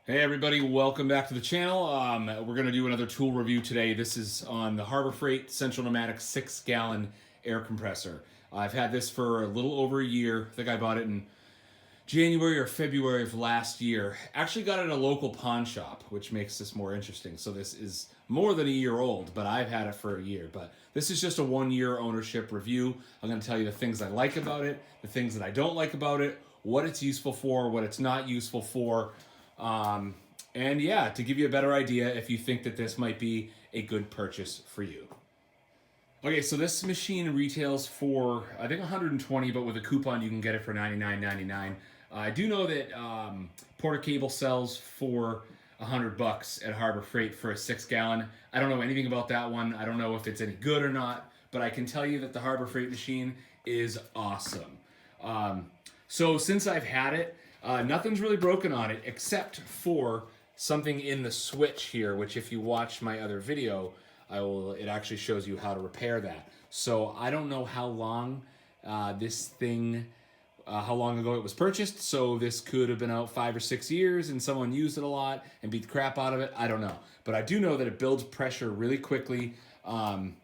Hey everybody, welcome back to the channel. We're going to do another tool review today. This is on the Harbor Freight Central Pneumatic 6-gallon air compressor. I've had this for a little over a year. I think I bought it in January or February of last year. Actually got it at a local pawn shop, which makes this more interesting. So this is more than a year old, but I've had it for a year. But this is just a 1-year ownership review. I'm going to tell you the things I like about it, the things that I don't like about it, what it's useful for, what it's not useful for. And yeah, to give you a better idea if you think that this might be a good purchase for you. Okay, so this machine retails for, I think, $120, but with a coupon you can get it for $99.99. I do know that Porter Cable sells for $100 at Harbor Freight for a 6-gallon. I don't know anything about that one. I don't know if it's any good or not, but I can tell you that the Harbor Freight machine is awesome. So since I've had it, nothing's really broken on it except for something in the switch here, which if you watch my other video, it actually shows you how to repair that. So I don't know how long how long ago it was purchased. So this could have been out 5 or 6 years and someone used it a lot and beat the crap out of it. I don't know. But I do know that it builds pressure really quickly, and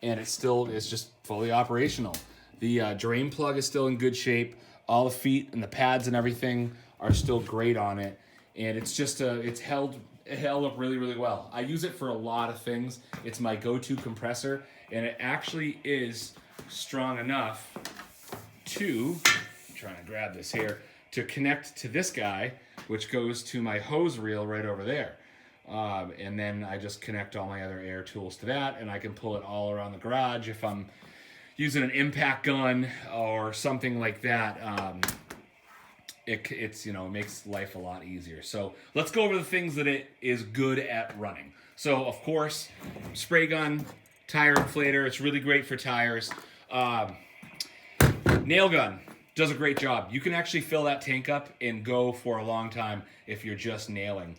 it still is just fully operational. The drain plug is still in good shape. All the feet and the pads and everything are still great on it. And it's just it held up really, really well. I use it for a lot of things. It's my go-to compressor, and it actually is strong enough to, I'm trying to grab this here, to connect to this guy, which goes to my hose reel right over there. And then I just connect all my other air tools to that, and I can pull it all around the garage if I'm using an impact gun or something like that. It makes life a lot easier. So let's go over the things that it is good at running. So of course, spray gun, tire inflator. It's really great for tires. Nail gun does a great job. You can actually fill that tank up and go for a long time if you're just nailing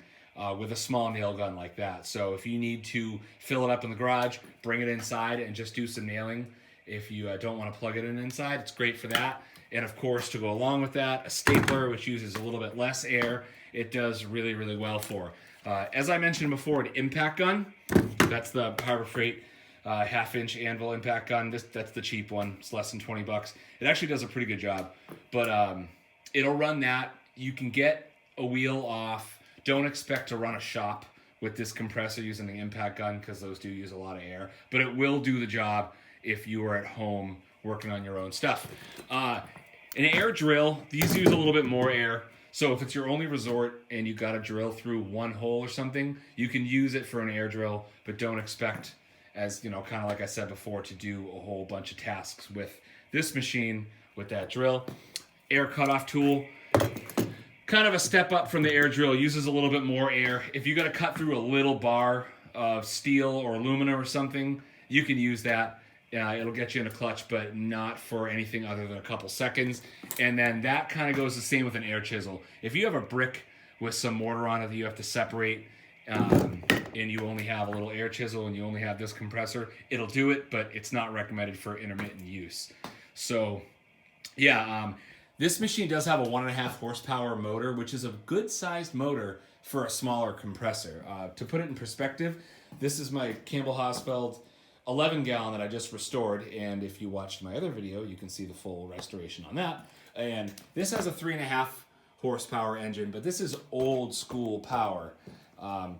with a small nail gun like that. So if you need to fill it up in the garage, bring it inside and just do some nailing. If you don't want to plug it in inside, it's great for that. And of course, to go along with that, a stapler, which uses a little bit less air, it does really, really well for. As I mentioned before, an impact gun, that's the Harbor Freight 1/2-inch anvil impact gun. That's the cheap one. It's less than $20. It actually does a pretty good job. But it'll run that. You can get a wheel off. Don't expect to run a shop with this compressor using the impact gun because those do use a lot of air. But it will do the job if you are at home working on your own stuff. An air drill, these use a little bit more air. So if it's your only resort and you got to drill through one hole or something, you can use it for an air drill, but don't expect, as kind of like I said before, to do a whole bunch of tasks with this machine with that drill. Air cutoff tool, kind of a step up from the air drill, uses a little bit more air. If you got to cut through a little bar of steel or aluminum or something, you can use that. It'll get you in a clutch, but not for anything other than a couple seconds. And then that kind of goes the same with an air chisel. If you have a brick with some mortar on it that you have to separate, and you only have a little air chisel and you only have this compressor, it'll do it, but it's not recommended for intermittent use. So, yeah, this machine does have a 1.5 horsepower motor, which is a good-sized motor for a smaller compressor. To put it in perspective, this is my Campbell Hausfeld 11-gallon that I just restored, and if you watched my other video, you can see the full restoration on that. And this has a 3.5 horsepower engine, but this is old school power,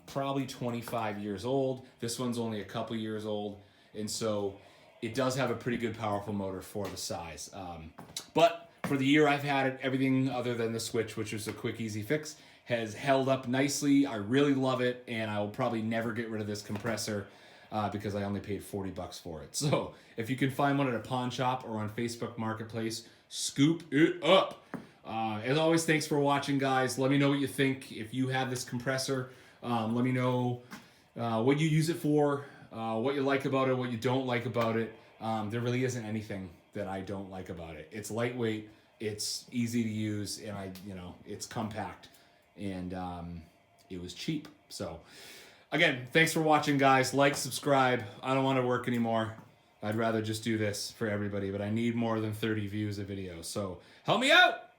probably 25 years old. This one's only a couple years old, and so it does have a pretty good powerful motor for the size. But for the year I've had it, everything other than the switch, which was a quick, easy fix, has held up nicely. I really love it, and I will probably never get rid of this compressor because I only paid $40 for it. So if you can find one at a pawn shop or on Facebook Marketplace, scoop it up. As always, thanks for watching, guys. Let me know what you think. If you have this compressor, let me know what you use it for, what you like about it, what you don't like about it. There really isn't anything that I don't like about it. It's lightweight, it's easy to use, and it's compact, and it was cheap. So again, thanks for watching, guys. Like, subscribe. I don't want to work anymore. I'd rather just do this for everybody, but I need more than 30 views a video. So help me out.